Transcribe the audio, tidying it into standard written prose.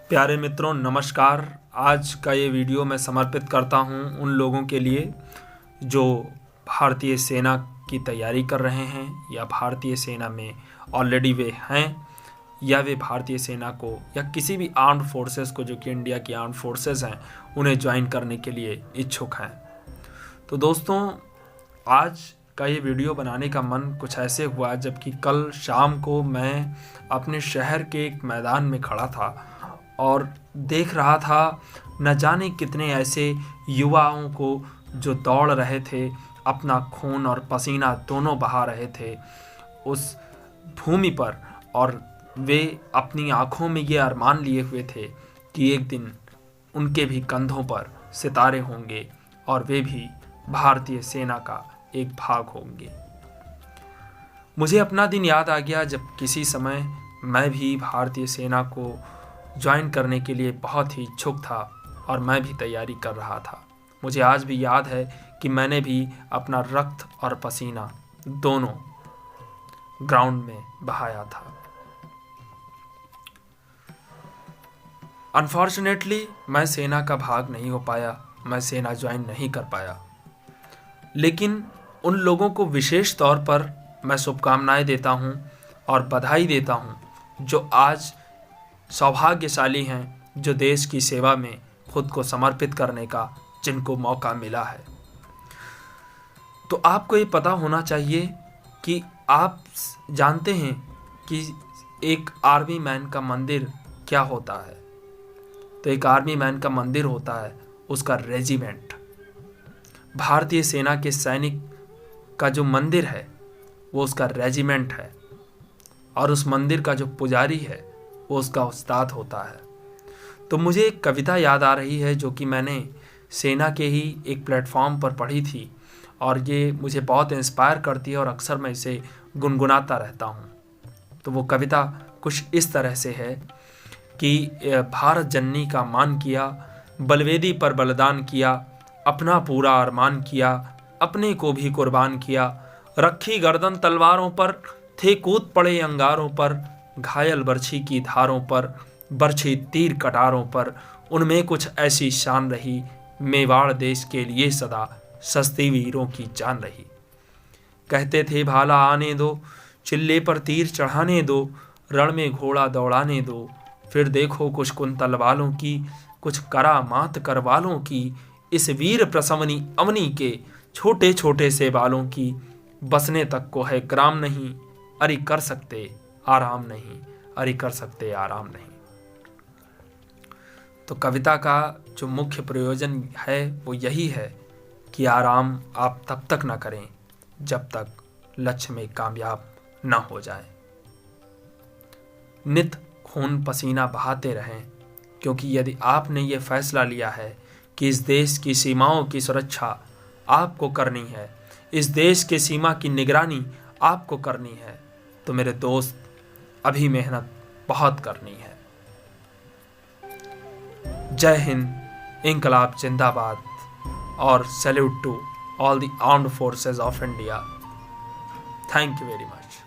प्यारे मित्रों नमस्कार। आज का ये वीडियो मैं समर्पित करता हूँ उन लोगों के लिए जो भारतीय सेना की तैयारी कर रहे हैं या भारतीय सेना में ऑलरेडी वे हैं या वे भारतीय सेना को या किसी भी आर्म्ड फोर्सेस को, जो कि इंडिया की आर्म्ड फोर्सेस हैं, उन्हें ज्वाइन करने के लिए इच्छुक हैं। तो दोस्तों, आज का ये वीडियो बनाने का मन कुछ ऐसे हुआ जबकि कल शाम को मैं अपने शहर के एक मैदान में खड़ा था और देख रहा था न जाने कितने ऐसे युवाओं को जो दौड़ रहे थे, अपना खून और पसीना दोनों बहा रहे थे उस भूमि पर, और वे अपनी आँखों में ये अरमान लिए हुए थे कि एक दिन उनके भी कंधों पर सितारे होंगे और वे भी भारतीय सेना का एक भाग होंगे। मुझे अपना दिन याद आ गया जब किसी समय मैं भी भारतीय सेना को ज्वाइन करने के लिए बहुत ही इच्छुक था और मैं भी तैयारी कर रहा था। मुझे आज भी याद है कि मैंने भी अपना रक्त और पसीना दोनों ग्राउंड में बहाया था। अनफॉर्चुनेटली मैं सेना का भाग नहीं हो पाया, मैं सेना ज्वाइन नहीं कर पाया, लेकिन उन लोगों को विशेष तौर पर मैं शुभकामनाएं देता हूं और बधाई देता हूं जो आज सौभाग्यशाली हैं, जो देश की सेवा में खुद को समर्पित करने का जिनको मौका मिला है। तो आपको ये पता होना चाहिए कि आप जानते हैं कि एक आर्मी मैन का मंदिर क्या होता है। तो एक आर्मी मैन का मंदिर होता है उसका रेजिमेंट। भारतीय सेना के सैनिक का जो मंदिर है वो उसका रेजिमेंट है, और उस मंदिर का जो पुजारी है वो उसका उस्ताद होता है। तो मुझे एक कविता याद आ रही है जो कि मैंने सेना के ही एक प्लेटफॉर्म पर पढ़ी थी, और ये मुझे बहुत इंस्पायर करती है और अक्सर मैं इसे गुनगुनाता रहता हूँ। तो वो कविता कुछ इस तरह से है कि भारत जननी का मान किया, बलवेदी पर बलिदान किया, अपना पूरा अरमान किया, अपने को भी कुर्बान किया, रखी गर्दन तलवारों पर, थे कूद पड़े अंगारों पर, घायल बरछी की धारों पर, बरछी तीर कटारों पर, उनमें कुछ ऐसी शान रही, मेवाड़ देश के लिए सदा सस्ती वीरों की जान रही। कहते थे भाला आने दो, चिल्ले पर तीर चढ़ाने दो, रण में घोड़ा दौड़ाने दो, फिर देखो कुछ कुंतल वालों की, कुछ करामात करवालों की, इस वीर प्रसवनी अवनी के छोटे छोटे से बालों की, बसने तक को है ग्राम नहीं, अरे कर सकते आराम नहीं, अरे कर सकते आराम नहीं। तो कविता का जो मुख्य प्रयोजन है वो यही है कि आराम आप तब तक ना करें जब तक लक्ष्य में कामयाब ना हो जाए। नित खून पसीना बहाते रहें, क्योंकि यदि आपने ये फैसला लिया है कि इस देश की सीमाओं की सुरक्षा आपको करनी है, इस देश के सीमा की निगरानी आपको करनी है, तो मेरे दोस्त अभी मेहनत बहुत करनी है। जय हिंद, इंकलाब जिंदाबाद, और salute to all the armed forces of India. Thank you very much.